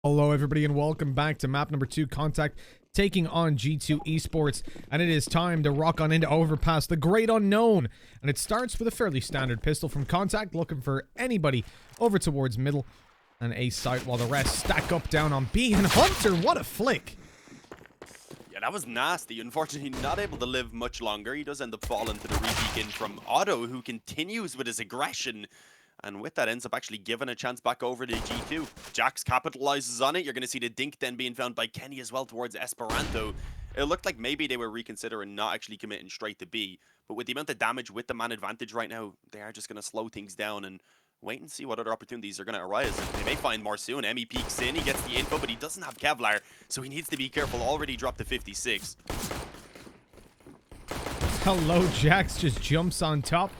Hello everybody and welcome back to map number 2, c0ntact taking on G2 Esports, and it is time to rock on into Overpass, the great unknown. And it starts with a fairly standard pistol from c0ntact, looking for anybody over towards middle and A site, while the rest stack up down on B. And Hunter, what a flick! Yeah, that was nasty. Unfortunately, not able to live much longer. He does end up falling to the re-peek in from Otto, who continues with his aggression. And with that, ends up actually giving a chance back over to G2. Jax capitalizes on it. You're going to see the dink then being found by Kenny as well towards Esperanto. It looked like maybe they were reconsidering not actually committing straight to B. But with the amount of damage with the man advantage right now, they are just going to slow things down and wait and see what other opportunities are going to arise. And they may find more soon. Emmy peeks in, he gets the info, but he doesn't have Kevlar, so he needs to be careful. Already dropped to 56. Hello, Jax just jumps on top.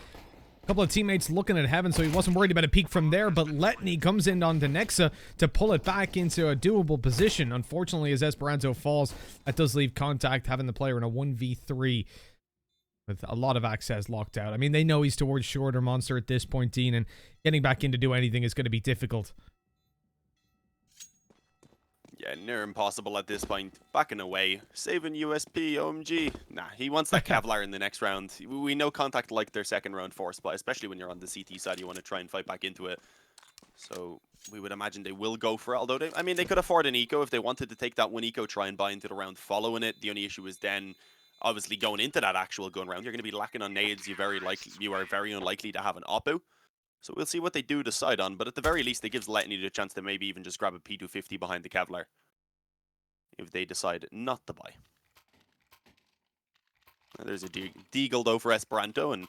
A couple of teammates looking at heaven, so he wasn't worried about a peek from there, but Letney comes in onto Nexa to pull it back into a doable position. Unfortunately, as Esperanto falls, that does leave c0ntact having the player in a 1v3 with a lot of access locked out. I mean, they know he's towards shorter monster at this point, Dean, and getting back in to do anything is going to be difficult. Yeah, near impossible at this point. Backing away. Saving USP, OMG. Nah, he wants that Kevlar in the next round. We know c0ntact like their second round force, but especially when you're on the CT side, you want to try and fight back into it. So we would imagine they will go for it. Although, they could afford an eco if they wanted to take that one eco, try and buy into the round following it. The only issue is then, obviously, going into that actual gun round, you're going to be lacking on nades. You are very unlikely to have an oppo. So we'll see what they do decide on, but at the very least, it gives Letney the chance to maybe even just grab a P250 behind the Kevlar if they decide not to buy. There's a deagle though for Esperanto, and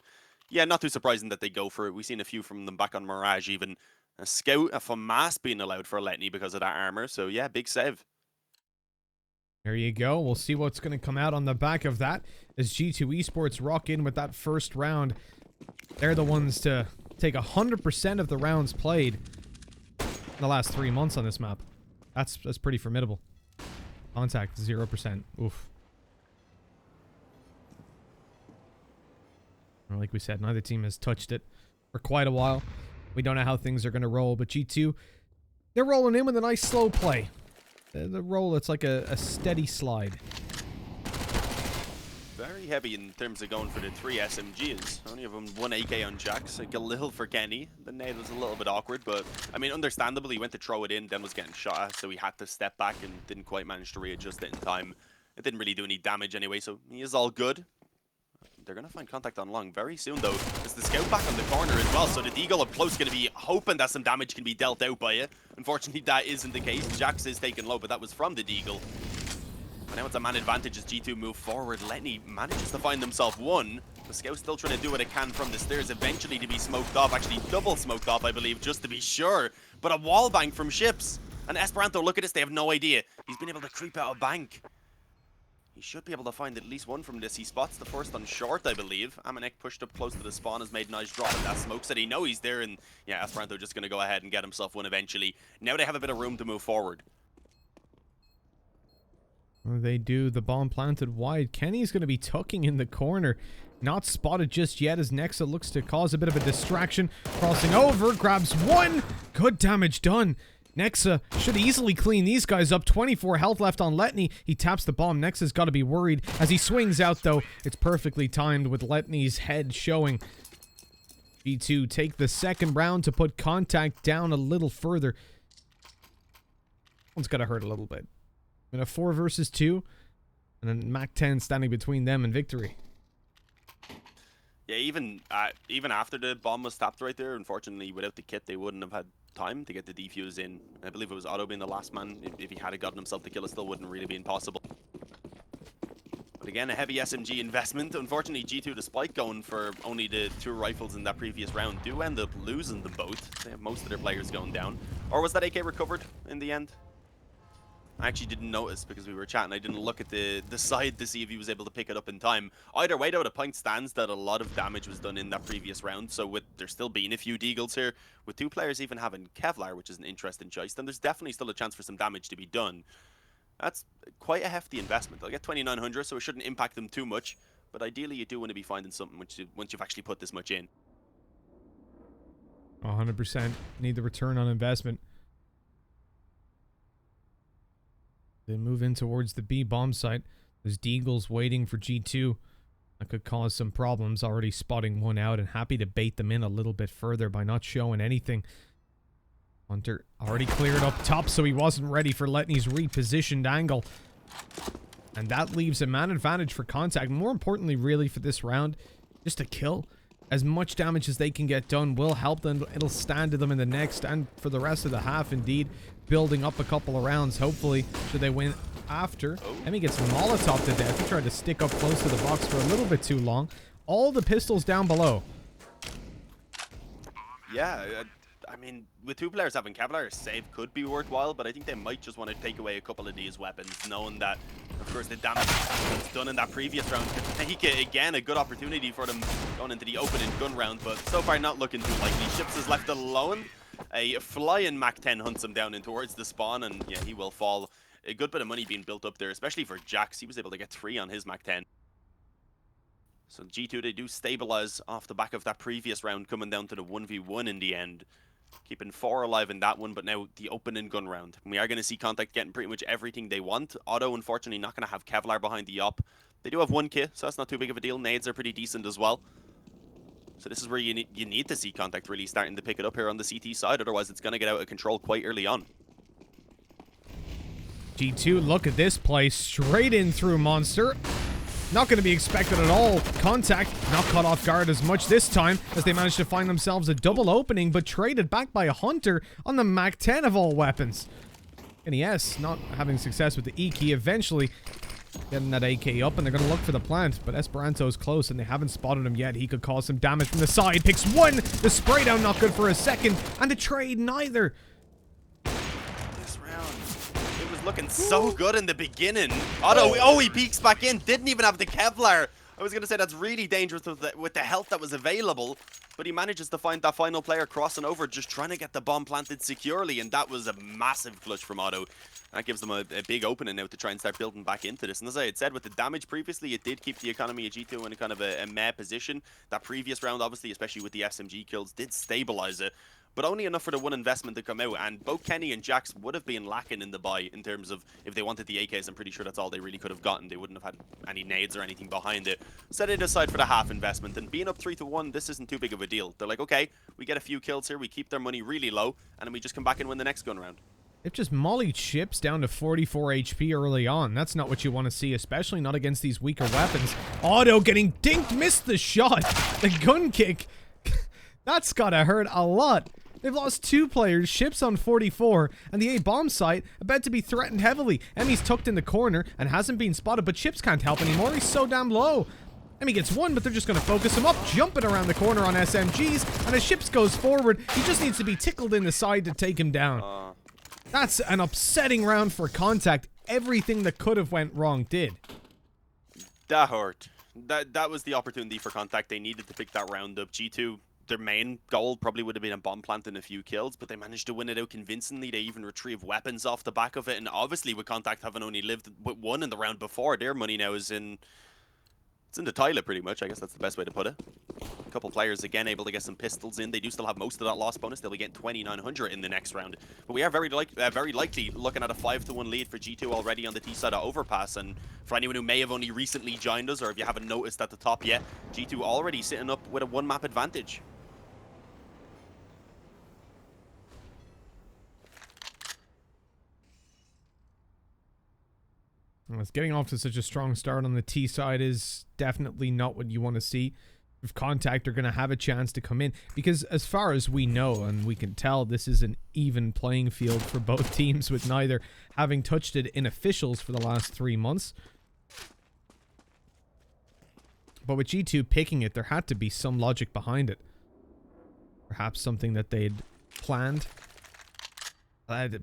yeah, not too surprising that they go for it. We've seen a few from them back on Mirage, even a Scout, a FAMAS being allowed for Letney because of that armor, so yeah, big save. There you go. We'll see what's going to come out on the back of that as G2 Esports rock in with that first round. They're the ones to take 100% of the rounds played in the last 3 months on this map. That's pretty formidable. c0ntact 0%. Oof. Well, like we said, neither team has touched it for quite a while. We don't know how things are going to roll, but G2, they're rolling in with a nice slow play. The roll, it's like a steady slide. Very heavy in terms of going for the 3 SMGs. Only of them 1 AK on Jax, like a little for Kenny. The nade was a little bit awkward, but I mean, understandably, he went to throw it in, then was getting shot at, so he had to step back and didn't quite manage to readjust it in time. It didn't really do any damage anyway, so he is all good. They're going to find contact on long very soon, though. There's the scout back on the corner as well, so the deagle up close is going to be hoping that some damage can be dealt out by it. Unfortunately, that isn't the case. Jax is taken low, but that was from the deagle. But now it's a man advantage as G2 move forward. Letney manages to find himself one. The scout's still trying to do what it can from the stairs, eventually to be smoked off. Actually, double smoked off, I believe, just to be sure. But a wall bang from Ships. And Esperanto, look at this, they have no idea. He's been able to creep out a bank. He should be able to find at least one from this. He spots the first on short, I believe. Amanek pushed up close to the spawn, has made a nice drop, and that smoke said he know he's there. And yeah, Esperanto just going to go ahead and get himself one eventually. Now they have a bit of room to move forward. They do. The bomb planted wide. Kenny's going to be tucking in the corner. Not spotted just yet as Nexa looks to cause a bit of a distraction. Crossing over, grabs one. Good damage done. Nexa should easily clean these guys up. 24 health left on Letney. He taps the bomb. Nexa's got to be worried. As he swings out, though, it's perfectly timed with Letney's head showing. G2 take the second round to put c0ntact down a little further. One's got to hurt a little bit. In a 4 versus 2, and then Mac 10 standing between them and victory. Yeah, even after the bomb was tapped right there, unfortunately, without the kit, they wouldn't have had time to get the defuse in. I believe it was Otto being the last man. If he had gotten himself the kill, it still wouldn't really be impossible. But again, a heavy SMG investment. Unfortunately, G2, despite going for only the 2 rifles in that previous round, do end up losing them both. They have most of their players going down. Or was that AK recovered in the end? I actually didn't notice because we were chatting. I didn't look at the side to see if he was able to pick it up in time. Either way, though, the point stands that a lot of damage was done in that previous round. So with there still being a few deagles here, with 2 players even having Kevlar, which is an interesting choice, then there's definitely still a chance for some damage to be done. That's quite a hefty investment. They'll get 2,900, so it shouldn't impact them too much. But ideally, you do want to be finding something once you've actually put this much in. 100% need the return on investment. They move in towards the B bomb site. There's Deagles waiting for G2. That could cause some problems. Already spotting one out and happy to bait them in a little bit further by not showing anything. Hunter already cleared up top, so he wasn't ready for Letney's repositioned angle. And that leaves a man advantage for c0ntact. More importantly, really, for this round, just a kill. As much damage as they can get done will help them. It'll stand to them in the next and for the rest of the half, indeed. Building up a couple of rounds, hopefully, should they win after. Emmy gets Molotov to death. He tried to stick up close to the box for a little bit too long. All the pistols down below. Yeah, I mean, with two players having Kevlar, a save could be worthwhile, but I think they might just want to take away a couple of these weapons, knowing that, of course, the damage that's done in that previous round could make it, again, a good opportunity for them going into the opening gun round, but so far not looking too likely. Ships is left alone. A flying Mac-10 hunts him down in towards the spawn, and yeah, he will fall. A good bit of money being built up there, especially for Jax. He was able to get 3 on his Mac-10. So G2, they do stabilize off the back of that previous round, coming down to the 1v1 in the end. Keeping 4 alive in that one, but now the opening gun round. We are going to see c0ntact getting pretty much everything they want. Otto, unfortunately, not going to have Kevlar behind the op. They do have 1 kit, so that's not too big of a deal. Nades are pretty decent as well. So this is where you need to see c0ntact really starting to pick it up here on the CT side. Otherwise, it's going to get out of control quite early on. G2, look at this play. Straight in through Monster. Not going to be expected at all. c0ntact not caught off guard as much this time as they managed to find themselves a double opening, but traded back by a Hunter on the Mac-10 of all weapons. NES not having success with the E key, eventually getting that AK up, and they're going to look for the plant, but Esperanto's close and they haven't spotted him yet. He could cause some damage from the side. Picks 1. The spray down not good for a second, and the trade neither. This round, it was looking so good in the beginning. Otto, he peeks back in. Didn't even have the Kevlar. I was going to say that's really dangerous with the health that was available, but he manages to find that final player crossing over, just trying to get the bomb planted securely, and that was a massive clutch from Otto. That gives them a big opening now to try and start building back into this. And as I had said, with the damage previously, it did keep the economy of G2 in a kind of a meh position. That previous round, obviously, especially with the SMG kills, did stabilize it, but only enough for the 1 investment to come out. And both Kenny and Jax would have been lacking in the buy in terms of if they wanted the AKs. I'm pretty sure that's all they really could have gotten. They wouldn't have had any nades or anything behind it. Set it aside for the half investment, and being up 3-1, this isn't too big of a deal. They're like, okay, we get a few kills here, we keep their money really low, and then we just come back and win the next gun round. They've just mollied ships down to 44 HP early on. That's not what you want to see, especially not against these weaker weapons. Otto getting dinked, missed the shot. The gun kick, that's gotta hurt a lot. They've lost 2 players, ships on 44, and the A bomb site about to be threatened heavily. Emmy's tucked in the corner and hasn't been spotted, but ships can't help anymore. He's so damn low. Emmy gets 1, but they're just going to focus him up, jumping around the corner on SMGs, and as ships goes forward, he just needs to be tickled in the side to take him down. That's an upsetting round for c0ntact. Everything that could have went wrong did. That hurt. That was the opportunity for c0ntact. They needed to pick that round up. G2, their main goal probably would have been a bomb plant and a few kills, but they managed to win it out convincingly. They even retrieved weapons off the back of it, and obviously with c0ntact having only lived with 1 in the round before, their money now is in... It's in the toilet, pretty much. I guess that's the best way to put it. A couple players, again, able to get some pistols in. They do still have most of that loss bonus. They'll be getting 2,900 in the next round. But we are very likely looking at a 5-1 lead for G2 already on the T side of Overpass. And for anyone who may have only recently joined us, or if you haven't noticed at the top yet, G2 already sitting up with a 1-map advantage. Getting off to such a strong start on the T side is definitely not what you want to see. If c0ntact are going to have a chance to come in, because as far as we know and we can tell, this is an even playing field for both teams, with neither having touched it in officials for the last 3 months. But with G2 picking it, there had to be some logic behind it. Perhaps something that they'd planned.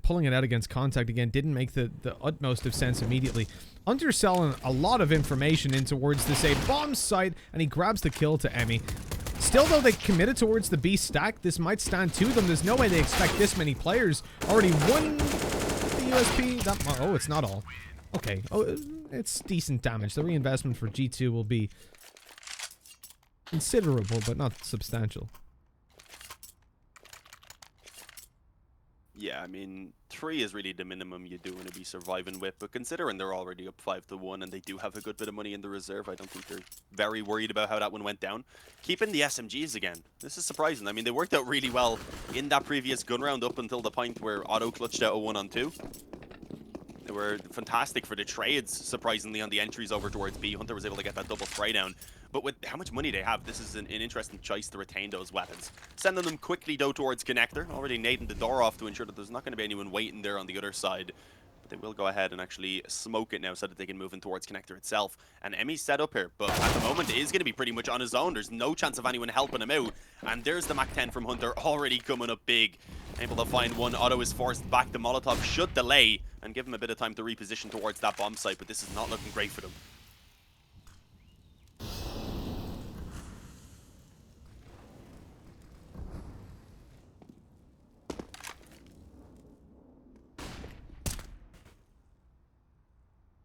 Pulling it out against c0ntact again didn't make the utmost of sense immediately. Hunter's selling a lot of information in towards this A bomb site, and he grabs the kill to Emmy. Still, though, they committed towards the B stack. This might stand to them. There's no way they expect this many players. Already won the USP. Oh, it's not all. Okay. Oh, it's decent damage. The reinvestment for G2 will be considerable, but not substantial. Yeah, I mean, 3 is really the minimum you do want to be surviving with, but considering they're already up 5-1 and they do have a good bit of money in the reserve, I don't think they're very worried about how that one went down. Keeping the SMGs again, this is surprising. I mean, they worked out really well in that previous gun round up until the point where Otto clutched out a 1-on-2. They were fantastic for the trades, surprisingly, on the entries over towards B. Hunter was able to get that double spray down. But with how much money they have, this is an interesting choice to retain those weapons. Sending them quickly, though, towards Connector. Already nading the door off to ensure that there's not going to be anyone waiting there on the other side. But they will go ahead and actually smoke it now so that they can move in towards Connector itself. And Emmy's set up here, but at the moment is going to be pretty much on his own. There's no chance of anyone helping him out. And there's the Mac-10 from Hunter already coming up big. Able to find one. Otto is forced back. The Molotov should delay and give him a bit of time to reposition towards that bomb site, but this is not looking great for them.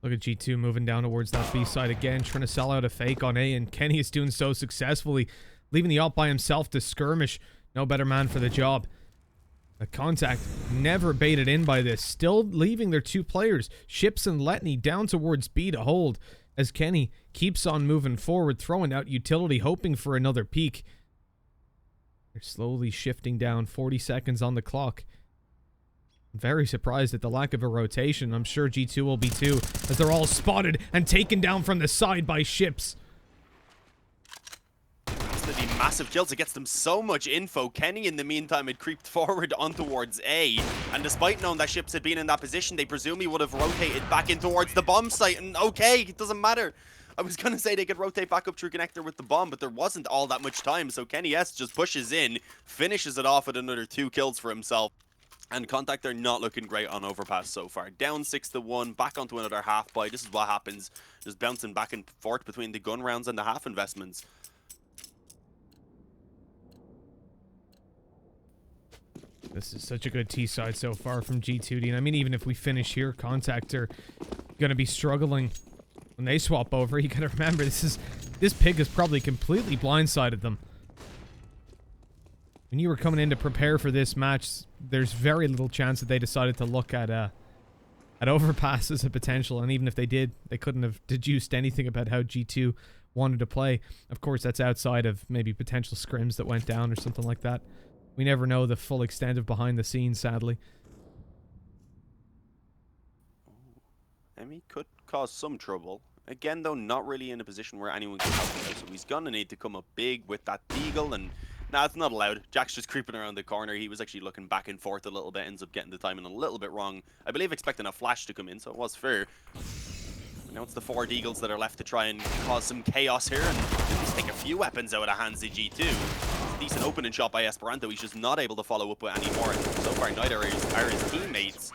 Look at G2 moving down towards that B side again, trying to sell out a fake on A, and Kenny is doing so successfully, leaving the op by himself to skirmish. No better man for the job. A c0ntact never baited in by this, still leaving their 2 players, Ships and Letney, down towards B to hold, as Kenny keeps on moving forward, throwing out utility, hoping for another peek. They're slowly shifting down, 40 seconds on the clock. Very surprised at the lack of a rotation. I'm sure G2 will be too, as they're all spotted and taken down from the side by Ships. The massive kills, it gets them so much info. Kenny, in the meantime, had creeped forward on towards A, and despite knowing that Ships had been in that position, they presume he would have rotated back in towards the bomb site, and okay, it doesn't matter. I was gonna say they could rotate back up through Connector with the bomb, but there wasn't all that much time, so Kenny S just pushes in, finishes it off with another 2 kills for himself. And c0ntact are not looking great on Overpass so far. Down 6-1, back onto another half buy. This is what happens, just bouncing back and forth between the gun rounds and the half investments. This is such a good T-side so far from G2, Dean. I mean, even if we finish here, c0ntact are going to be struggling when they swap over. You got to remember, this pick has probably completely blindsided them. When you were coming in to prepare for this match, there's very little chance that they decided to look at Overpass as a potential, and even if they did, they couldn't have deduced anything about how G2 wanted to play. Of course, that's outside of maybe potential scrims that went down or something like that. We never know the full extent of behind the scenes, sadly. Emmy could cause some trouble. Again, though, not really in a position where anyone can help him out, so he's gonna need to come up big with that Deagle, and nah, it's not allowed. Jack's just creeping around the corner. He was actually looking back and forth a little bit, ends up getting the timing a little bit wrong. I believe expecting a flash to come in, so it was fair. Now it's the 4 Deagles that are left to try and cause some chaos here, and at least take a few weapons out of hands of G2. Decent opening shot by Esperanto. He's just not able to follow up with any more. So far, neither are his teammates.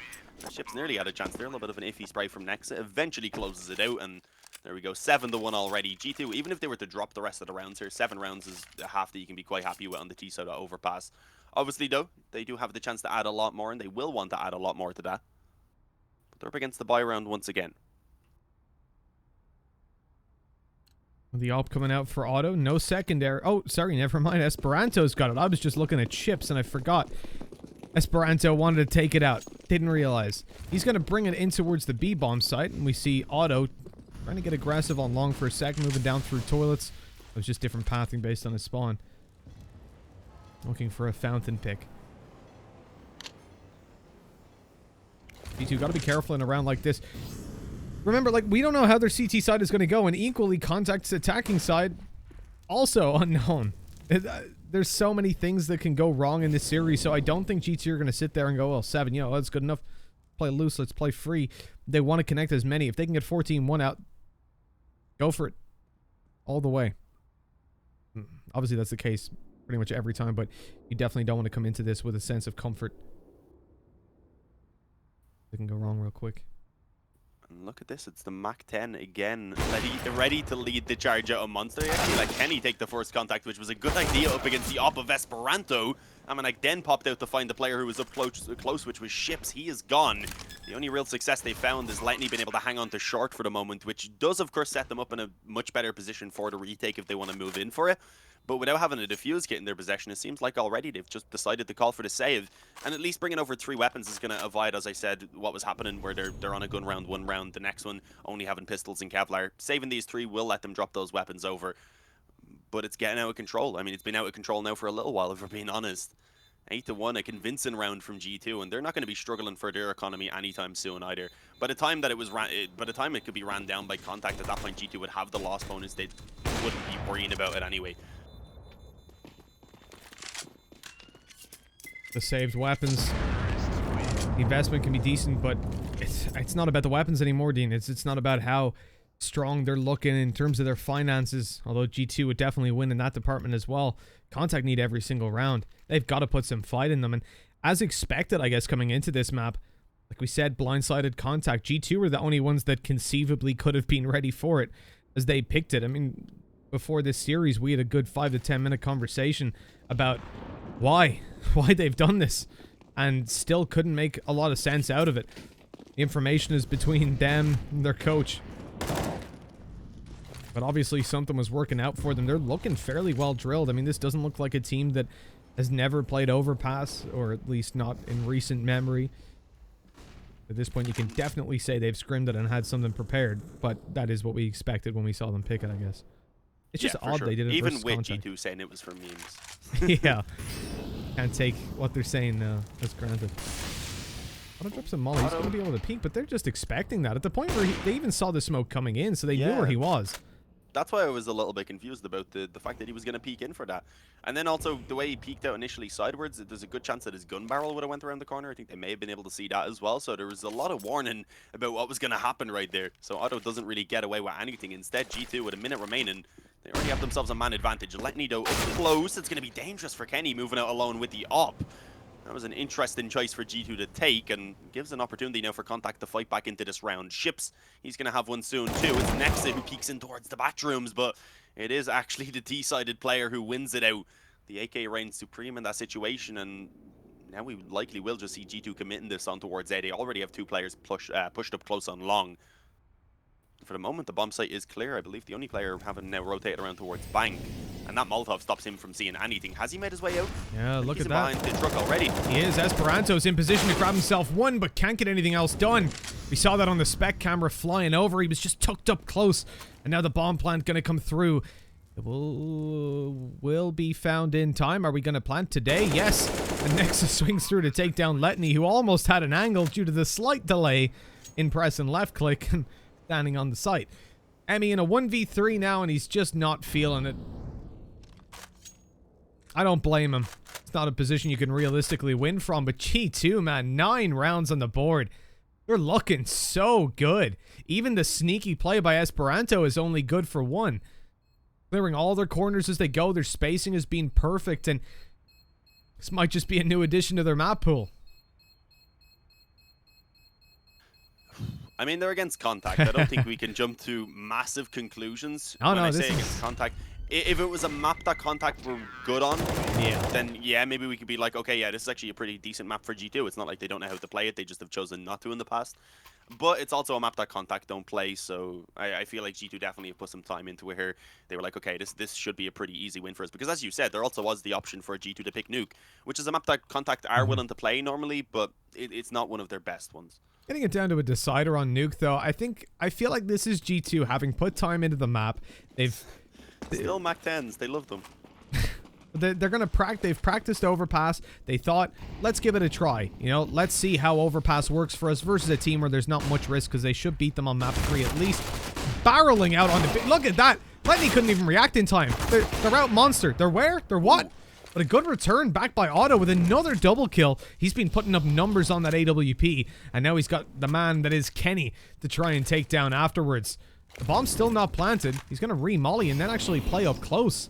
Ships nearly had a chance there. A little bit of an iffy spray from Nexa. Eventually closes it out, and there we go. 7-1 already. G2, even if they were to drop the rest of the rounds here, 7 rounds is a half that you can be quite happy with on the T-side of Overpass. Obviously, though, they do have the chance to add a lot more, and they will want to add a lot more to that. But they're up against the buy round once again. The op coming out for Otto. No secondary. Oh, sorry, never mind. Esperanto's got it. I was just looking at Chips and I forgot. Esperanto wanted to take it out. Didn't realize. He's going to bring it in towards the B-bomb site. And we see Otto trying to get aggressive on long for a sec. Moving down through toilets. It was just different pathing based on his spawn. Looking for a fountain pick. G2 got to be careful in a round like this. Remember, like, we don't know how their CT side is going to go, and equally, c0ntact's attacking side, also unknown. There's so many things that can go wrong in this series, so I don't think G2 are going to sit there and go, well, 7, you know, that's good enough. Play loose, let's play free. They want to connect as many. If they can get 14-1 out, go for it. All the way. Obviously, that's the case pretty much every time, but you definitely don't want to come into this with a sense of comfort. It can go wrong real quick. And look at this, it's the Mac-10 again, ready to lead the charge out of Monster. He actually let Kenny take the first contact, which was a good idea up against the op of Esperanto. Amanek then popped out to find the player who was up close, which was Ships. He is gone. The only real success they found is Lightning being able to hang on to short for the moment, which does, of course, set them up in a much better position for the retake if they want to move in for it. But without having a defuse kit in their possession, it seems like already they've just decided to call for the save. And at least bringing over 3 weapons is going to avoid, as I said, what was happening where they're on a gun round, 1 round, the next one only having pistols and Kevlar. Saving these 3 will let them drop those weapons over. But it's getting out of control. I mean, it's been out of control now for a little while, if we're being honest. 8-1, a convincing round from G2, and they're not going to be struggling for their economy anytime soon either. By the time that it could be ran down by Contact, at that point G2 would have the loss bonus. They wouldn't be worrying about it anyway. The saved weapons. The investment can be decent, but it's not about the weapons anymore, Dean. It's not about how strong they're looking in terms of their finances, although G2 would definitely win in that department as well. Contact need every single round. They've got to put some fight in them, and as expected, I guess, coming into this map, like we said, blindsided Contact. G2 were the only ones that conceivably could have been ready for it as they picked it. I mean, before this series, we had a good 5 to 10 minute conversation about why they've done this, and still couldn't make a lot of sense out of it. The information is between them and their coach. But obviously something was working out for them. They're looking fairly well drilled. I mean, this doesn't look like a team that has never played Overpass, or at least not in recent memory. At this point, you can definitely say they've scrimmed it and had something prepared, but that is what we expected when we saw them pick it, I guess. It's just odd they did it even versus with Contact. G2 saying it was for memes. Yeah. Can't take what they're saying as granted. Auto drops a molly. He's going to be able to peek, but they're just expecting that. At the point where they even saw the smoke coming in, so they knew where he was. That's why I was a little bit confused about the fact that he was going to peek in for that. And then also, the way he peeked out initially sidewards, there's a good chance that his gun barrel would have went around the corner. I think they may have been able to see that as well. So there was a lot of warning about what was going to happen right there. So Otto doesn't really get away with anything. Instead, G2, with a minute remaining, they already have themselves a man advantage. Letting Nido up close. It's going to be dangerous for Kenny moving out alone with the op. That was an interesting choice for G2 to take, and gives an opportunity now for Contact to fight back into this round. Ships, he's going to have one soon too. It's Nexa who peeks in towards the bathrooms, but it is actually the T-sided player who wins it out. The AK reigns supreme in that situation, and now we likely will just see G2 committing this on towards A. They already have 2 players pushed up close on long. For the moment, the bomb site is clear. I believe the only player having now rotated around towards Bank. And that Molotov stops him from seeing anything. Has he made his way out? Yeah, look at that. He's behind the truck already. He is. Esperanto's in position to grab himself one, but can't get anything else done. We saw that on the spec camera flying over. He was just tucked up close. And now the bomb plant going to come through. It will be found in time. Are we going to plant today? Yes. And Nexus swings through to take down Letney, who almost had an angle due to the slight delay in press and left click and standing on the site. Emmy in a 1v3 now, and he's just not feeling it. I don't blame him. It's not a position you can realistically win from, but G2, man, 9 rounds on the board. They're looking so good. Even the sneaky play by Esperanto is only good for 1. Clearing all their corners as they go. Their spacing has been perfect, and this might just be a new addition to their map pool. I mean, they're against Contact. I don't think we can jump to massive conclusions when I say against Contact. If it was a map that Contact were good on, then yeah, maybe we could be like, okay, yeah, this is actually a pretty decent map for G2. It's not like they don't know how to play it. They just have chosen not to in the past. But it's also a map that Contact don't play, so I feel like G2 definitely have put some time into it here. They were like, okay, this should be a pretty easy win for us. Because as you said, there also was the option for G2 to pick Nuke, which is a map that Contact are willing to play normally, but it's not one of their best ones. Getting it down to a decider on Nuke, though, I feel like this is G2 having put time into the map. Still Mac 10s, they love them. They've practiced Overpass. They thought, let's give it a try. You know, let's see how Overpass works for us versus a team where there's not much risk, because they should beat them on map 3 at least. Barreling out on the... Look at that! Letney couldn't even react in time. They're out monster. They're where? They're what? But a good return back by Otto with another double kill. He's been putting up numbers on that AWP, and now he's got the man that is Kenny to try and take down afterwards. The bomb's still not planted. He's going to re-molly and then actually play up close.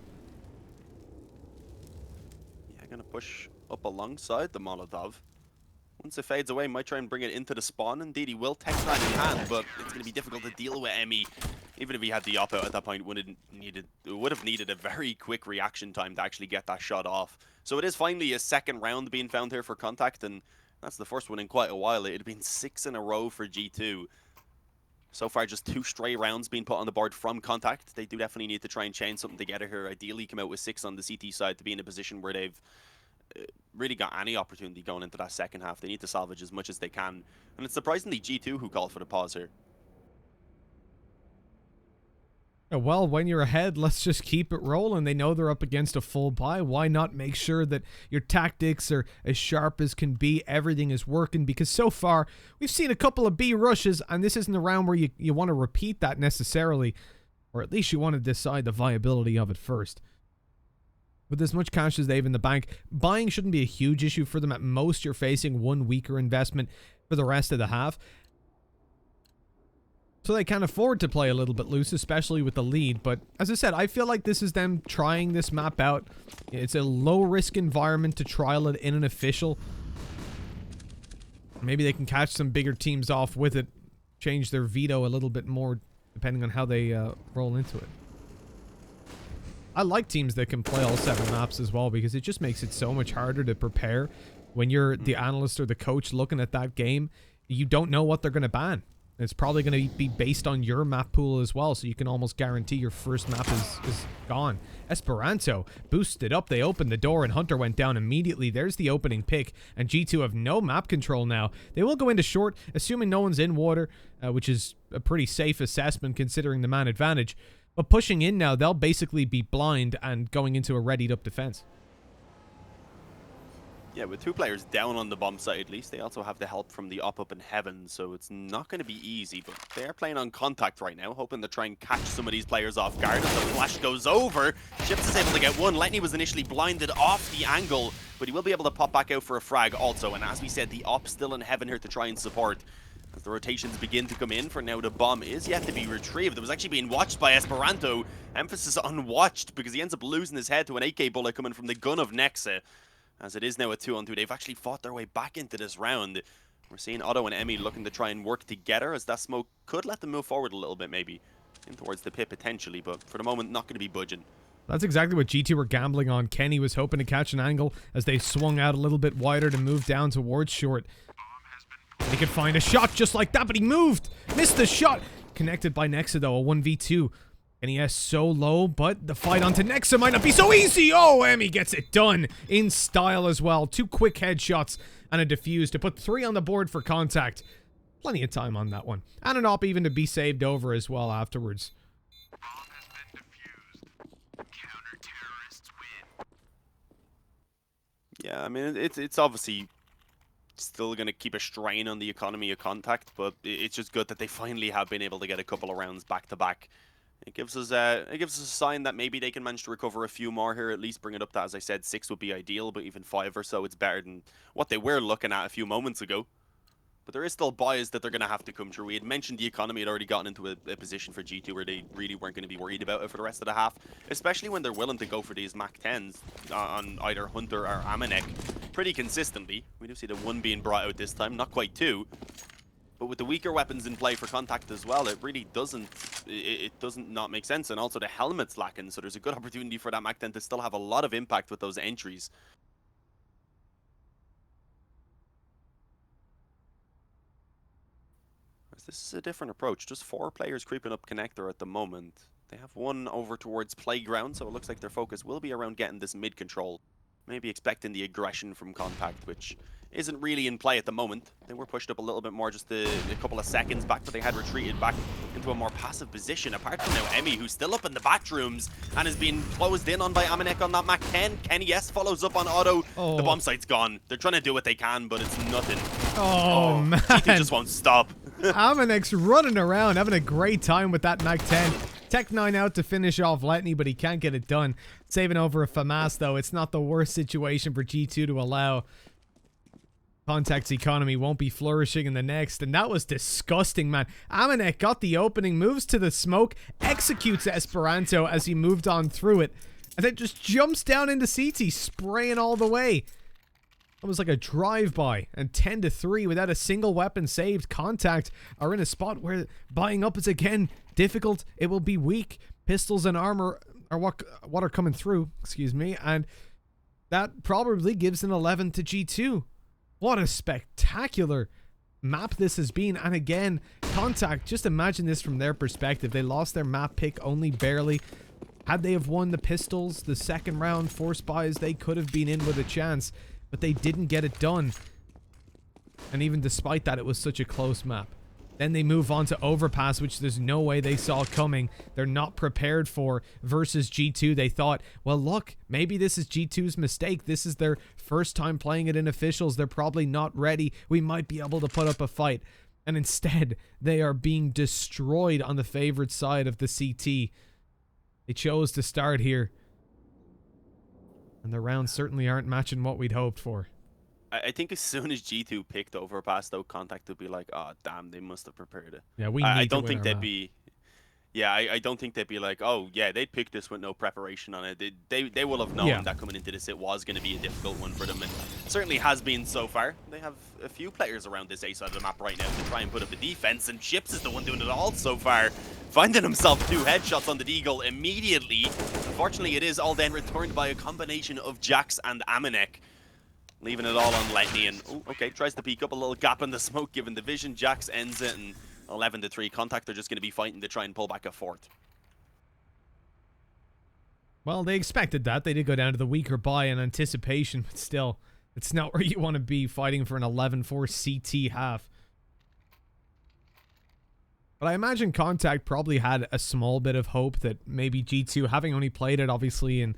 Yeah, going to push up alongside the Molotov. Once it fades away, might try and bring it into the spawn. Indeed, he will take that in hand, but it's going to be difficult to deal with Emmy. Even if he had the op out at that point, would have needed a very quick reaction time to actually get that shot off. So it is finally a second round being found here for Contact, and that's the first one in quite a while. It had been 6 in a row for G2. So far, just 2 stray rounds being put on the board from c0ntact. They do definitely need to try and chain something together here. Ideally, come out with 6 on the CT side to be in a position where they've really got any opportunity going into that second half. They need to salvage as much as they can. And it's surprisingly G2 who called for the pause here. Well, when you're ahead, let's just keep it rolling. They know they're up against a full buy. Why not make sure that your tactics are as sharp as can be? Everything is working, because so far we've seen a couple of B rushes, and this isn't a round where you want to repeat that necessarily, or at least you want to decide the viability of it first. With as much cash as they have in the bank, buying shouldn't be a huge issue for them. At most, you're facing one weaker investment for the rest of the half. So they can afford to play a little bit loose, especially with the lead. But as I said, I feel like this is them trying this map out. It's a low-risk environment to trial it in an official. Maybe they can catch some bigger teams off with it, change their veto a little bit more, depending on how they roll into it. I like teams that can play all 7 maps as well, because it just makes it so much harder to prepare. When you're the analyst or the coach looking at that game, you don't know what they're going to ban. It's probably going to be based on your map pool as well, so you can almost guarantee your first map is gone. Esperanto boosted up. They opened the door, and Hunter went down immediately. There's the opening pick, and G2 have no map control now. They will go into short, assuming no one's in water, which is a pretty safe assessment considering the man advantage. But pushing in now, they'll basically be blind and going into a readied-up defense. Yeah, with 2 players down on the bomb site at least, they also have the help from the up in heaven, so it's not going to be easy, but they're playing on c0ntact right now, hoping to try and catch some of these players off guard. As the flash goes over, Chips is able to get one. Lightning was initially blinded off the angle, but he will be able to pop back out for a frag also, and as we said, the op still in heaven here to try and support. As the rotations begin to come in, for now the bomb is yet to be retrieved. It was actually being watched by Esperanto. Emphasis on watched, because he ends up losing his head to an AK bullet coming from the gun of Nexa. As it is now a 2-on-2, they've actually fought their way back into this round. We're seeing Otto and Emmy looking to try and work together, as that smoke could let them move forward a little bit, maybe in towards the pit potentially, but for the moment not going to be budging. That's exactly what G2 were gambling on. Kenny was hoping to catch an angle as they swung out a little bit wider to move down towards short. He could find a shot just like that, but he moved, missed the shot. Connected by Nexa though, a 1v2. And he is so low, but the fight onto Nexa might not be so easy. Oh, Emmy gets it done in style as well. 2 quick headshots and a defuse to put 3 on the board for c0ntact. Plenty of time on that one. And an op even to be saved over as well afterwards. Yeah, I mean, it's obviously still going to keep a strain on the economy of c0ntact, but it's just good that they finally have been able to get a couple of rounds back-to-back. It gives us a sign that maybe they can manage to recover a few more here, at least bring it up to, as I said, 6 would be ideal, but even 5 or so, it's better than what they were looking at a few moments ago. But there is still buys that they're going to have to come through. We had mentioned the economy had already gotten into a position for G2 where they really weren't going to be worried about it for the rest of the half, especially when they're willing to go for these Mach 10s on either Hunter or Amanek pretty consistently. We do see the 1 being brought out this time, not quite 2. But with the weaker weapons in play for c0ntact as well, it really doesn't not make sense. And also the helmet's lacking, so there's a good opportunity for that Mach 10 to still have a lot of impact with those entries. This is a different approach. Just 4 players creeping up connector at the moment. They have 1 over towards playground, so it looks like their focus will be around getting this mid control. Maybe expecting the aggression from c0ntact, which isn't really in play at the moment. They were pushed up a little bit more just a couple of seconds back, but they had retreated back into a more passive position. Apart from now Emmy, who's still up in the bathrooms and is being closed in on by Amanek on that Mach 10. Kenny S follows up on Otto. Oh. The bomb site's gone. They're trying to do what they can, but it's nothing. Oh man. G2 just won't stop. Amanek's running around, having a great time with that Mach 10. Tech 9 out to finish off Letney, but he can't get it done. Saving over a FAMAS, though. It's not the worst situation for G2 to allow. c0ntact's economy won't be flourishing in the next, and that was disgusting, man. Amanek got the opening, moves to the smoke, executes Esperanto as he moved on through it, and then just jumps down into CT, spraying all the way. It was like a drive-by, and 10-3 without a single weapon saved. c0ntact are in a spot where buying up is again difficult. It will be weak. Pistols and armor are what are coming through, excuse me, and that probably gives an 11 to G2. What a spectacular map this has been, and again, c0ntact, just imagine this from their perspective. They lost their map pick only barely. Had they have won the pistols, the second round force buys, they could have been in with a chance, but they didn't get it done. And even despite that, it was such a close map. Then they move on to Overpass, which there's no way they saw coming. They're not prepared for versus G2. They thought, well, look, maybe this is G2's mistake. This is their first time playing it in officials. They're probably not ready. We might be able to put up a fight. And instead, they are being destroyed on the favored side of the CT. They chose to start here. And the rounds certainly aren't matching what we'd hoped for. I think as soon as G2 picked Overpass, though, c0ntact would be like, oh, damn, they must have prepared it. Yeah, we I need to don't win think our they'd map. be... Yeah, I don't think they'd be like, oh, yeah, they'd pick this with no preparation on it. They will have known that coming into this, it was going to be a difficult one for them, and certainly has been so far. They have a few players around this A side of the map right now to try and put up the defense, and Chips is the one doing it all so far, finding himself 2 headshots on the Deagle immediately. Unfortunately, it is all then returned by a combination of Jax and c0ntact, leaving it all on Letney, and okay, tries to peek up a little gap in the smoke given the vision. Jax ends it, and 11-3. c0ntact are just going to be fighting to try and pull back a fourth. Well, they expected that. They did go down to the weaker buy in anticipation, but still, it's not where you want to be fighting for an 11-4 CT half. But I imagine c0ntact probably had a small bit of hope that maybe G2, having only played it obviously in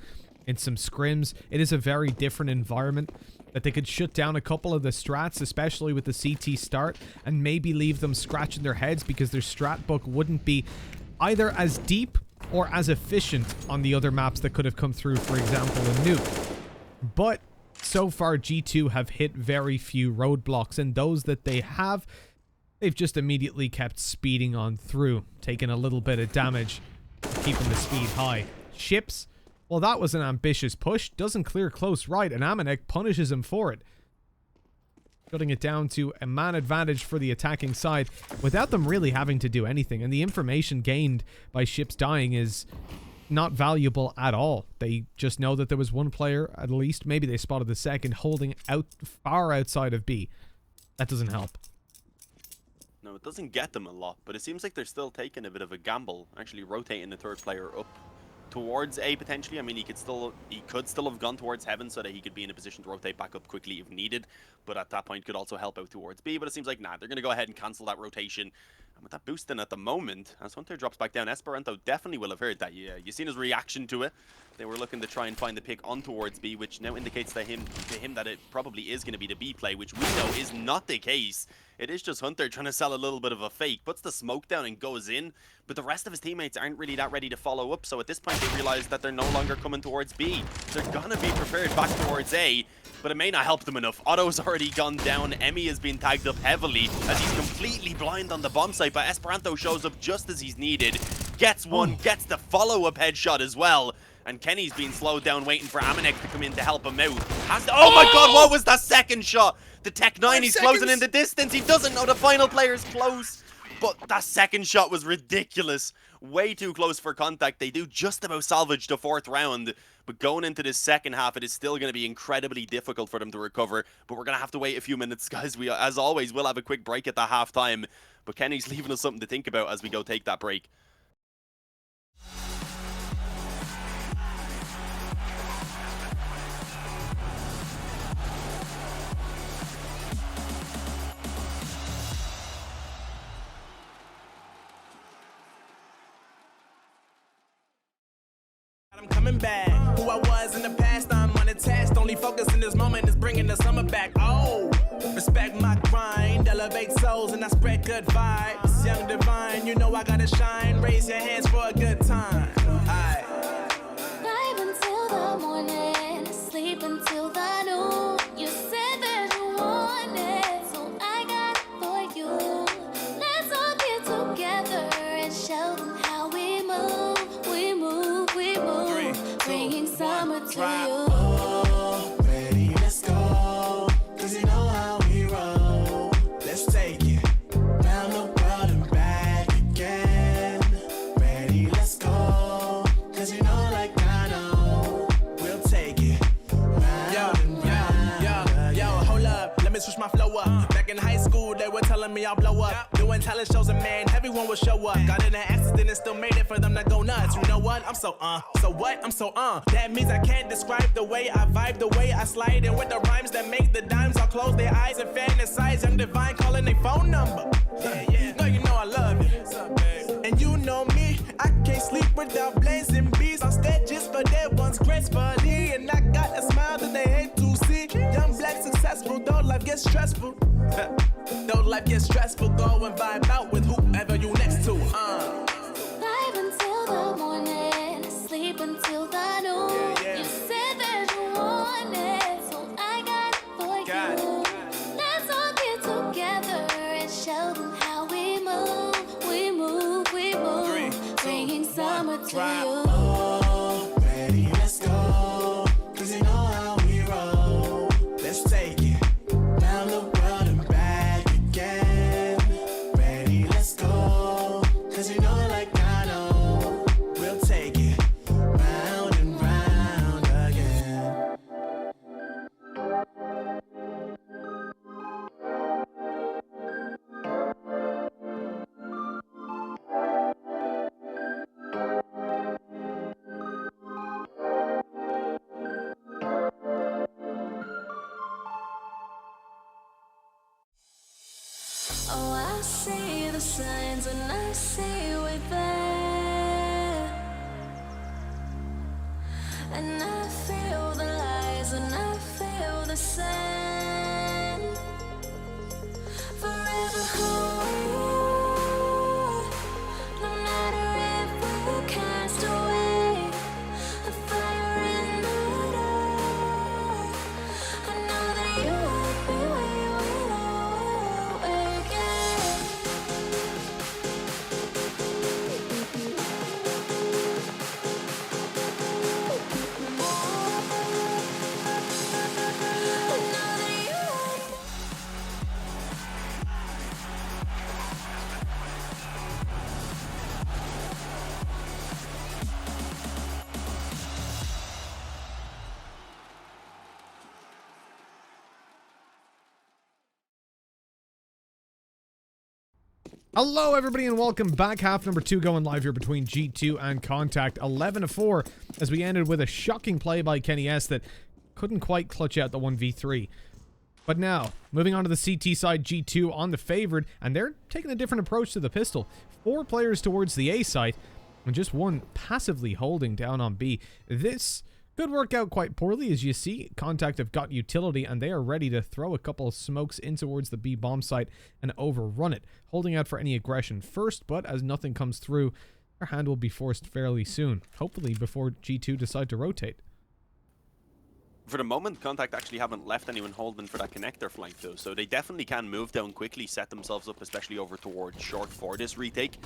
some scrims, it is a very different environment, that they could shut down a couple of the strats, especially with the CT start, and maybe leave them scratching their heads because their strat book wouldn't be either as deep or as efficient on the other maps that could have come through, for example, a nuke. But so far, G2 have hit very few roadblocks, and those that they have, they've just immediately kept speeding on through, taking a little bit of damage, keeping the speed high. Ships, well, that was an ambitious push. Doesn't clear close right, and c0ntact punishes him for it. Cutting it down to a man advantage for the attacking side without them really having to do anything. And the information gained by ships dying is not valuable at all. They just know that there was one player, at least, maybe they spotted the second, holding out far outside of B. That doesn't help. No, it doesn't get them a lot, but it seems like they're still taking a bit of a gamble, actually rotating the third player up towards A potentially. I mean, he could still have gone towards Heaven so that he could be in a position to rotate back up quickly if needed, but at that point could also help out towards B. But it seems like, nah, they're going to go ahead and cancel that rotation. And with that boost in at the moment, as Hunter drops back down, Esperanto definitely will have heard that. Yeah, you've seen his reaction to it. They were looking to try and find the pick on towards B, which now indicates to him that it probably is going to be the B play, which we know is not the case. It is just Hunter trying to sell a little bit of a fake, puts the smoke down and goes in, but the rest of his teammates aren't really that ready to follow up, so at this point they realize that they're no longer coming towards B. They're gonna be prepared back towards A, but it may not help them enough. Otto's already gone down, Emmy has been tagged up heavily as he's completely blind on the bomb site, but Esperanto shows up just as he's needed, gets one, gets the follow-up headshot as well. And Kenny's been slowed down waiting for c0ntact to come in to help him out. Oh my god, what was that second shot? The Tech 9, he's closing in the distance. He doesn't know the final player's close. But that second shot was ridiculous. Way too close for c0ntact. They do just about salvage the fourth round. But going into this second half, it is still going to be incredibly difficult for them to recover. But we're going to have to wait a few minutes, guys. We, as always, will have a quick break at the halftime. But Kenny's leaving us something to think about as we go take that break. I'm coming back. Who I was in the past, I'm unattached. Only focus in this moment is bringing the summer back. Oh, respect my grind, elevate souls, and I spread good vibes. Young divine, you know I gotta shine. Raise your hands for a good time. Aye. Vibe until the morning, sleep until the noon. You said that you want it, so I got it for you. Let's all get together and show them how we move. We move, we move. 3, 2, bringing summer 1, to drop. You. Oh, ready, let's go. 'Cause you know how we roll. Let's take it round the world and back again. Ready, let's go. 'Cause you know, like I know, we'll take it round and round. Yo, hold up, let me switch my flow up. Back in high school, they were telling me I'll blow up. Doing and talent shows, and man, everyone will show up. Got in an accident and still made it for them to go nuts. You know what? I'm so what? I'm so That means I can't describe the way I vibe, the way I slide, and with the rhymes that make the dimes. I'll close their eyes and fantasize. I'm divine, calling their phone number. No, you know I love you. And you know me, I can't sleep without blazing beats on stages for their ones gracefully. And I got a smile that they hate to see. Young, black, successful, though life gets stressful. Though life gets stressful, go and vibe out with whoever you next to. Vibe until the morning, sleep until the noon. You said that you want it, so I got it for you. Let's all get together and show them how we move. We move, we move. 3, 2, Bringing summer 1, to drop. you. Oh, ready, let's go. 'Cause you know how we roll. Let's take it round the world and back again. Ready, let's go. 'Cause you know like I know. We'll take it round and round again. Oh, I see the signs and I see we're there. And I feel the lies and I feel the sand. Forever who we are. No matter if we're cast away. A fire in the dark. I know that you won't be where we know we're again. I know that you won't. Hello, everybody, and welcome back. Half number 2 going live here between G2 and c0ntact. 11-4 as we ended with a shocking play by Kenny S that couldn't quite clutch out the 1v3. But now, moving on to the CT side, G2 on the favored, and they're taking a different approach to the pistol. 4 players towards the A site, and just 1 passively holding down on B. This could work out quite poorly. As you see, c0ntact have got utility, and they are ready to throw a couple of smokes in towards the B bomb site and overrun it, holding out for any aggression first, but as nothing comes through, their hand will be forced fairly soon, hopefully before G2 decide to rotate. For the moment, c0ntact actually haven't left anyone holding for that connector flank though, so they definitely can move down quickly, set themselves up especially over towards short for this retake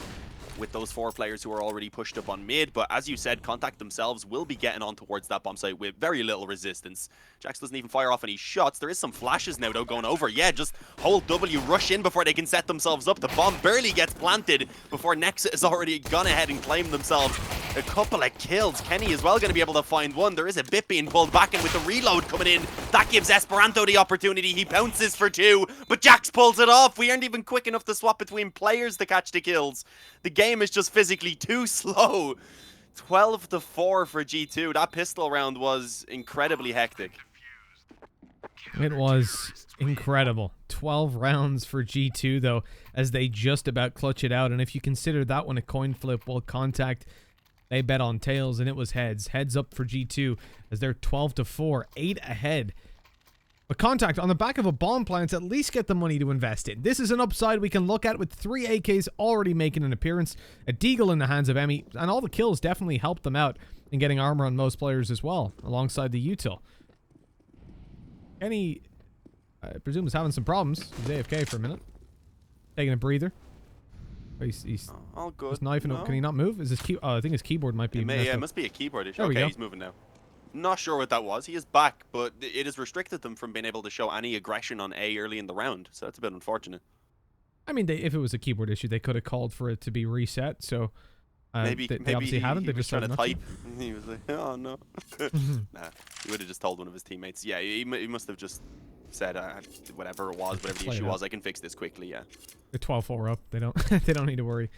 with those 4 players who are already pushed up on mid. But as you said, c0ntact themselves will be getting on towards that bomb site with very little resistance. Jax doesn't even fire off any shots. There is some flashes now though going over. Yeah, just hold W, rush in before they can set themselves up. The bomb barely gets planted before Nexa has already gone ahead and claimed themselves a couple of kills. Kenny as well going to be able to find one. There is a bit being pulled back, and with the reload coming in, that gives Esperanto the opportunity. He pounces for 2, but Jax pulls it off. We aren't even quick enough to swap between players to catch the kills. The game is just physically too slow. 12-4 for G2. That pistol round was incredibly hectic. It was incredible. 12 rounds for G2 though, as they just about clutch it out. And if you consider that one a coin flip, well, c0ntact, they bet on tails, and it was heads. Heads up for G2 as they're 12-4, 8 ahead. But c0ntact, on the back of a bomb plant, at least get the money to invest in. This is an upside we can look at with 3 AKs already making an appearance, a deagle in the hands of Emmy, and all the kills definitely helped them out in getting armor on most players as well, alongside the util. Kenny, I presume, is having some problems. He's AFK for a minute. Taking a breather. He's all good. just knifing up. Can he not move? Is his key? Oh, I think his keyboard might be. Yeah, it must be a keyboard issue. There we Okay, go. he's moving now. Not sure what that was. He is back, but it has restricted them from being able to show any aggression on A early in the round, so that's a bit unfortunate. I mean, if it was a keyboard issue, they could have called for it to be reset. So Maybe they obviously haven't. He They was just trying to decided type. And he was like, "Oh no." Nah, he would have just told one of his teammates. Yeah, he must have just said, whatever it was, whatever the issue was, I can fix this quickly, yeah. They're 12-4 up. They don't they don't need to worry.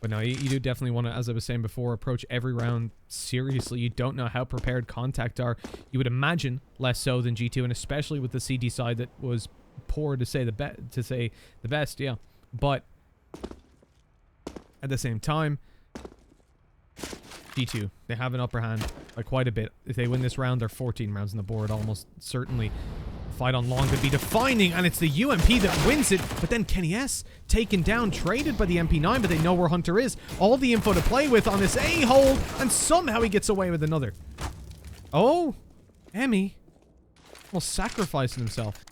But no, you do definitely want to, as I was saying before, approach every round seriously. You don't know how prepared Contact are. You would imagine less so than G2, and especially with the CT side that was poor to say the best, yeah. But at the same time, G2, they have an upper hand by quite a bit. If they win this round, they're 14 rounds on the board, almost certainly. Fight on long could be defining, and it's the UMP that wins it. But then Kenny S taken down, traded by the MP9, but they know where Hunter is. All the info to play with on this A-hole, and somehow he gets away with another. Oh, Emmy almost sacrificing himself.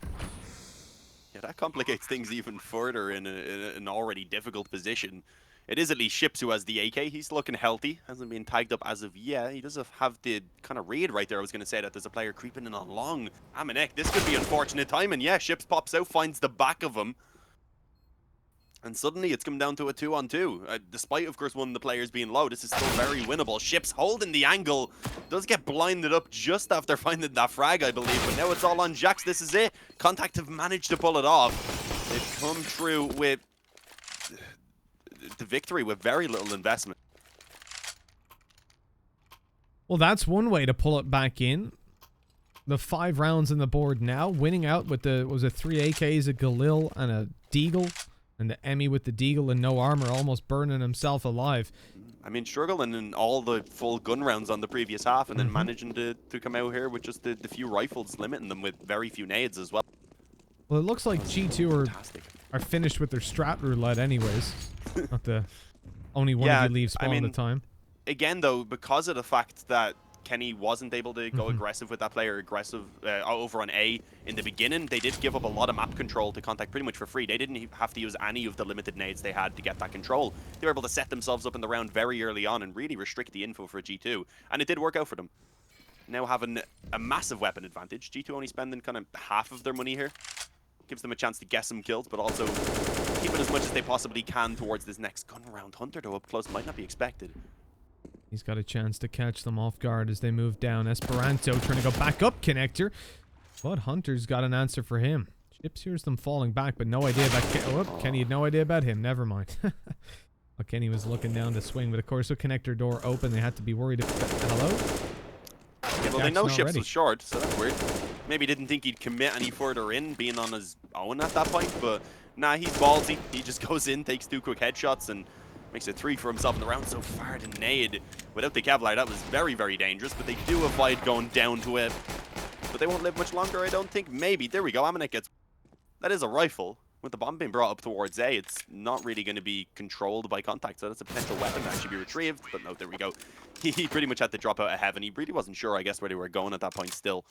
Yeah, that complicates things even further in an already difficult position. It is at least Ships who has the AK. He's looking healthy. Hasn't been tagged up as of yet. He does have the kind of read right there. I was going to say that there's a player creeping in on long. c0ntact, this could be unfortunate timing. Yeah, Ships pops out, finds the back of him. And suddenly it's come down to a 2-on-2. Despite, of course, one of the players being low, this is still very winnable. Ships holding the angle. Does get blinded up just after finding that frag, I believe. But now it's all on Jax. This is it. c0ntact have managed to pull it off. They've come through with the victory with very little investment. Well, that's one way to pull it back in. The 5 rounds in the board now, winning out with the, was it 3 AKs, a Galil and a Deagle, and the Emmy with the Deagle and no armor, almost burning himself alive. I mean, struggling in all the full gun rounds on the previous half, and then managing to come out here with just the few rifles, limiting them with very few nades as well. Well, it looks like G2 are finished with their strat roulette anyways. Not the only one of you leave spawn at a time. Again, though, because of the fact that Kenny wasn't able to go aggressive with that player, over on A in the beginning, they did give up a lot of map control to c0ntact pretty much for free. They didn't have to use any of the limited nades they had to get that control. They were able to set themselves up in the round very early on and really restrict the info for G2. And it did work out for them. Now having a massive weapon advantage. G2 only spending kind of half of their money here. Gives them a chance to get some kills, but also keep it as much as they possibly can towards this next gun round. Hunter, though, up close might not be expected. He's got a chance to catch them off guard as they move down. Esperanto trying to go back up connector, but Hunter's got an answer for him. Chips hears them falling back, but no idea about Kenny had no idea about him. Never mind. Well, Kenny was looking down to swing, but of course with connector door open, they had to be worried. Hello? Yeah, well, they know Ships was short, so that's weird. Maybe didn't think he'd commit any further in, being on his own at that point, but nah, he's ballsy. He just goes in, takes 2 quick headshots, and makes a 3 for himself in the round. So far to nade. Without the Kevlar, that was very, very dangerous, but they do avoid going down to it. But they won't live much longer, I don't think. Maybe. There we go. c0ntact gets... That is a rifle. With the bomb being brought up towards A, it's not really going to be controlled by c0ntact, so that's a potential weapon that should be retrieved. But no, there we go. He pretty much had to drop out of heaven. He really wasn't sure, I guess, where they were going at that point still.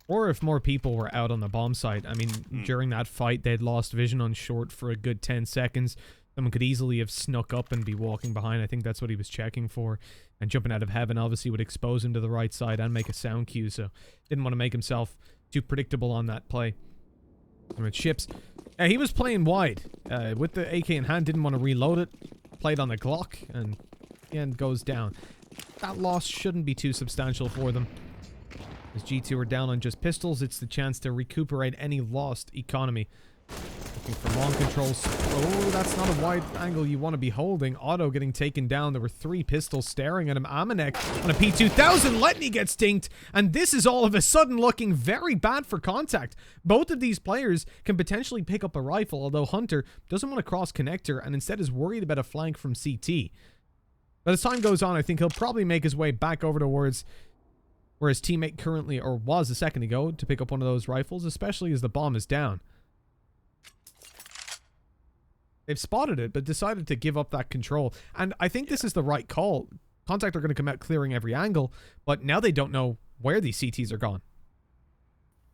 Or if more people were out on the bomb site. I mean, during that fight, they'd lost vision on short for a good 10 seconds. Someone could easily have snuck up and be walking behind. I think that's what he was checking for. And jumping out of heaven obviously would expose him to the right side and make a sound cue. So didn't want to make himself too predictable on that play. And with Ships, he was playing wide. With the AK in hand, didn't want to reload it. Played on the Glock and again goes down. That loss shouldn't be too substantial for them. As G2 are down on just pistols, it's the chance to recuperate any lost economy. Looking for long controls. Oh, that's not a wide angle you want to be holding. Otto getting taken down. There were 3 pistols staring at him. c0ntact on a P2000. Letney gets stinked. And this is all of a sudden looking very bad for c0ntact. Both of these players can potentially pick up a rifle, although Hunter doesn't want to cross connector and instead is worried about a flank from CT. But as time goes on, I think he'll probably make his way back over towards where his teammate currently, or was a second ago, to pick up one of those rifles, especially as the bomb is down. They've spotted it, but decided to give up that control. And I think this is the right call. c0ntact are going to come out clearing every angle, but now they don't know where these CTs are gone.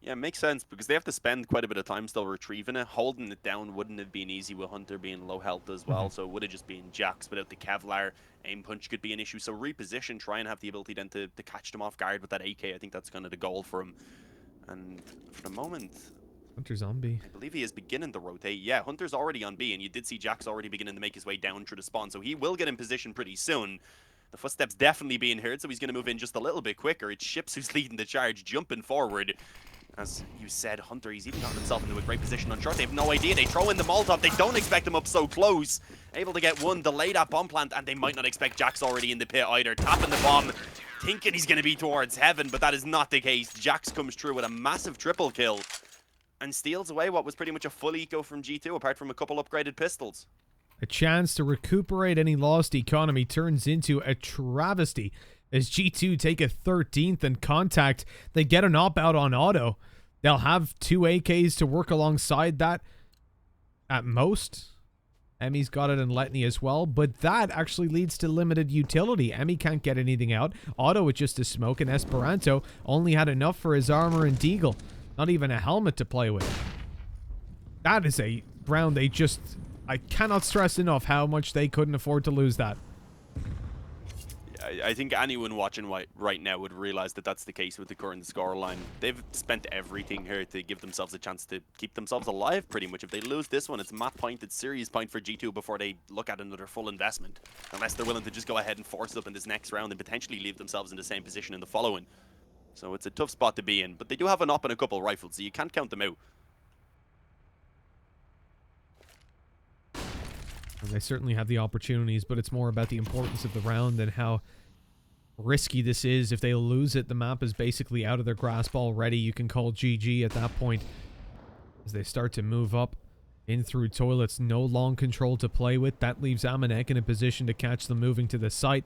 Yeah, it makes sense, because they have to spend quite a bit of time still retrieving it. Holding it down wouldn't have been easy with Hunter being low health as well, so it would have just been Jax without the Kevlar. Aim punch could be an issue, so reposition, try and have the ability then to catch them off guard with that AK. I think that's kind of the goal for him. And for the moment... Hunter's on B. I believe he is beginning to rotate. Yeah, Hunter's already on B, and you did see Jax already beginning to make his way down through the spawn, so he will get in position pretty soon. The footsteps definitely being heard, so he's going to move in just a little bit quicker. It's Ships who's leading the charge, jumping forward. As you said, Hunter, he's even gotten himself into a great position on short. They have no idea. They throw in the Molotov. They don't expect him up so close. Able to get one, delay that bomb plant, and they might not expect Jax already in the pit either. Tapping the bomb, thinking he's going to be towards heaven, but that is not the case. Jax comes through with a massive triple kill and steals away what was pretty much a full eco from G2, apart from a couple upgraded pistols. A chance to recuperate any lost economy turns into a travesty as G2 take a 13th and c0ntact. They get an op-out on auto. They'll have 2 AKs to work alongside that at most. Emmy's got it and Letney as well, but that actually leads to limited utility. Emmy can't get anything out. Auto with just a smoke, and Esperanto only had enough for his armor and deagle. Not even a helmet to play with. That is a round they just... I cannot stress enough how much they couldn't afford to lose that. I think anyone watching right now would realize that that's the case with the current scoreline. They've spent everything here to give themselves a chance to keep themselves alive, pretty much. If they lose this one, it's map point, it's series point for G2 before they look at another full investment. Unless they're willing to just go ahead and force it up in this next round and potentially leave themselves in the same position in the following. So it's a tough spot to be in, but they do have an op and a couple rifles, so you can't count them out. And they certainly have the opportunities, but it's more about the importance of the round and how risky this is. If they lose it, the map is basically out of their grasp already. You can call GG at that point as they start to move up in through toilets. No long control to play with. That leaves c0ntact in a position to catch them moving to the site.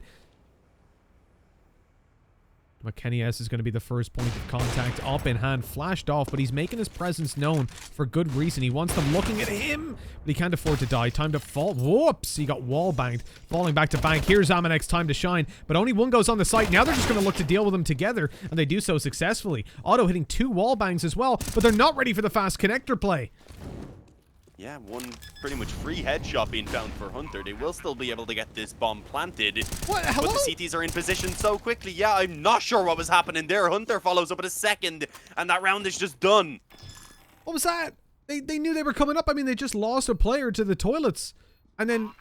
Kenny S is going to be the first point of contact. Up in hand, flashed off, but he's making his presence known for good reason. He wants them looking at him, but he can't afford to die. Time to fall. Whoops, he got wall banged. Falling back to bank. Here's c0ntact, time to shine, but only one goes on the site. Now they're just going to look to deal with them together, and they do so successfully. Auto hitting 2 wall bangs as well, but they're not ready for the fast connector play. Yeah, one pretty much free headshot being found for Hunter. They will still be able to get this bomb planted. What? Hello? But the CTs are in position so quickly. Yeah, I'm not sure what was happening there. Hunter follows up in a second, and that round is just done. What was that? They knew they were coming up. I mean, they just lost a player to the toilets, and then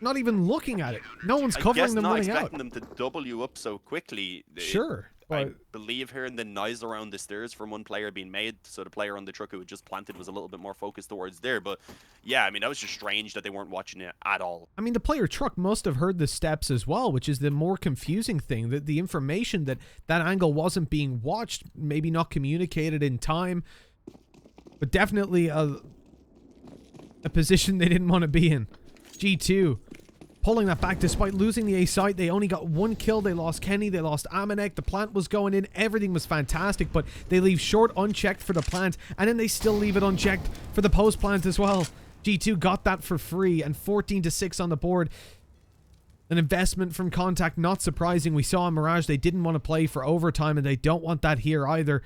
not even looking at it. No one's covering them running out. I guess not expecting them to double you up so quickly. Sure. I believe hearing the noise around the stairs from one player being made, so the player on the truck who had just planted was a little bit more focused towards there. But yeah, I mean, that was just strange that they weren't watching it at all. I mean, the player truck must have heard the steps as well, which is the more confusing thing. That the information that angle wasn't being watched, maybe not communicated in time, but definitely a position they didn't want to be in. G2 pulling that back despite losing the A site. They only got 1 kill. They lost Kenny. They lost c0ntact. The plant was going in. Everything was fantastic, but they leave short unchecked for the plant, and then they still leave it unchecked for the post plant as well. G2 got that for free, and 14-6 on the board. An investment from c0ntact, not surprising. We saw in Mirage they didn't want to play for overtime, and they don't want that here either.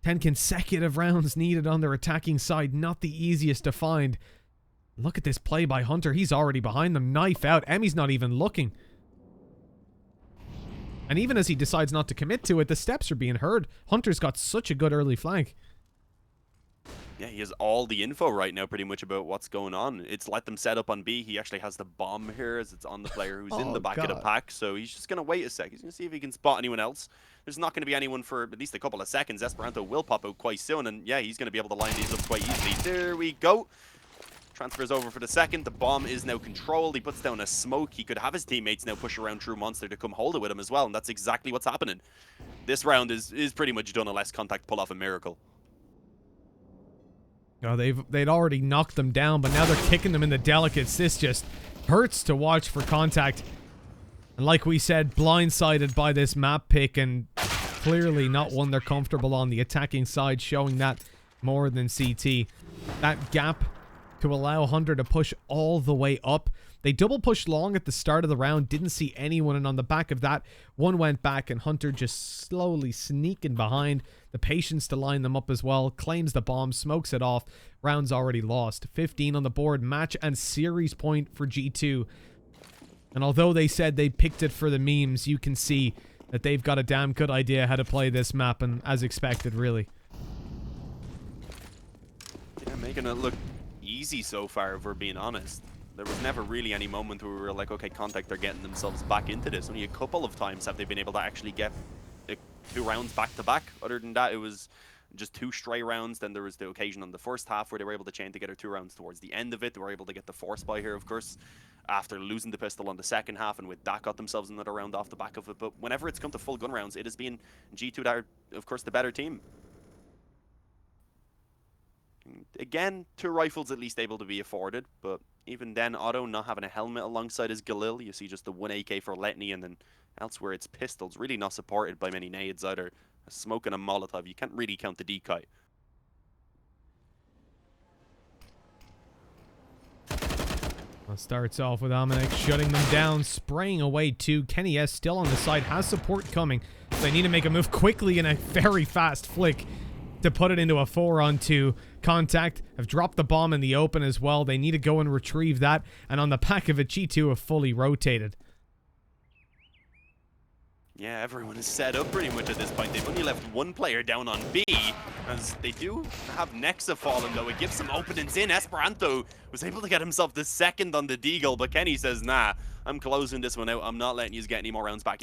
10 consecutive rounds needed on their attacking side. Not the easiest to find. Look at this play by Hunter. He's already behind them. Knife out. Emmy's not even looking. And even as he decides not to commit to it, the steps are being heard. Hunter's got such a good early flank. Yeah, he has all the info right now pretty much about what's going on. It's let them set up on B. He actually has the bomb here as it's on the player who's in the back of the pack. So he's just going to wait a sec. He's going to see if he can spot anyone else. There's not going to be anyone for at least a couple of seconds. Esperanto will pop out quite soon. And yeah, he's going to be able to line these up quite easily. There we go. Transfers over for the second. The bomb is now controlled. He puts down a smoke. He could have his teammates now push around True Monster to come hold it with him as well. And that's exactly what's happening. This round is pretty much done unless c0ntact pull off a miracle. Oh, they'd already knocked them down, but now they're kicking them in the delicates. This just hurts to watch for c0ntact. And like we said, blindsided by this map pick, and clearly not one they're comfortable on the attacking side, showing that more than CT. That gap to allow Hunter to push all the way up. They double pushed long at the start of the round, didn't see anyone, and on the back of that, one went back, and Hunter just slowly sneaking behind. The patience to line them up as well, claims the bomb, smokes it off. Round's already lost. 15 on the board, match and series point for G2. And although they said they picked it for the memes, you can see that they've got a damn good idea how to play this map, and as expected, really. Yeah, making it look easy so far, if we're being honest. There was never really any moment where we were like, okay, c0ntact are getting themselves back into this. Only a couple of times have they been able to actually get a 2 rounds back to back. Other than that, it was just 2 stray rounds. Then there was the occasion on the first half where they were able to chain together 2 rounds towards the end of it. They were able to get the force buy here, of course, after losing the pistol on the second half, and with that got themselves another round off the back of it. But whenever it's come to full gun rounds, it has been G2 that are, of course, the better team. Again, 2 rifles at least able to be afforded, but even then, Otto not having a helmet alongside his Galil. You see just the 1 AK for Letny, and then elsewhere it's pistols. Really not supported by many nades either. A smoke and a Molotov. You can't really count the decoy. Well, starts off with Amanek shutting them down, spraying away 2. Kenny S still on the side, has support coming. They need to make a move quickly in a very fast flick to put it into a 4-on-2. c0ntact have dropped the bomb in the open as well. They need to go and retrieve that, and on the back of it, G2 have fully rotated. Yeah, everyone is set up pretty much at this point. They've only left 1 player down on B, as they do have Nexa fallen, though. It gives some openings in. Esperanto was able to get himself the second on the Deagle, but Kenny says, nah, I'm closing this one out. I'm not letting you get any more rounds back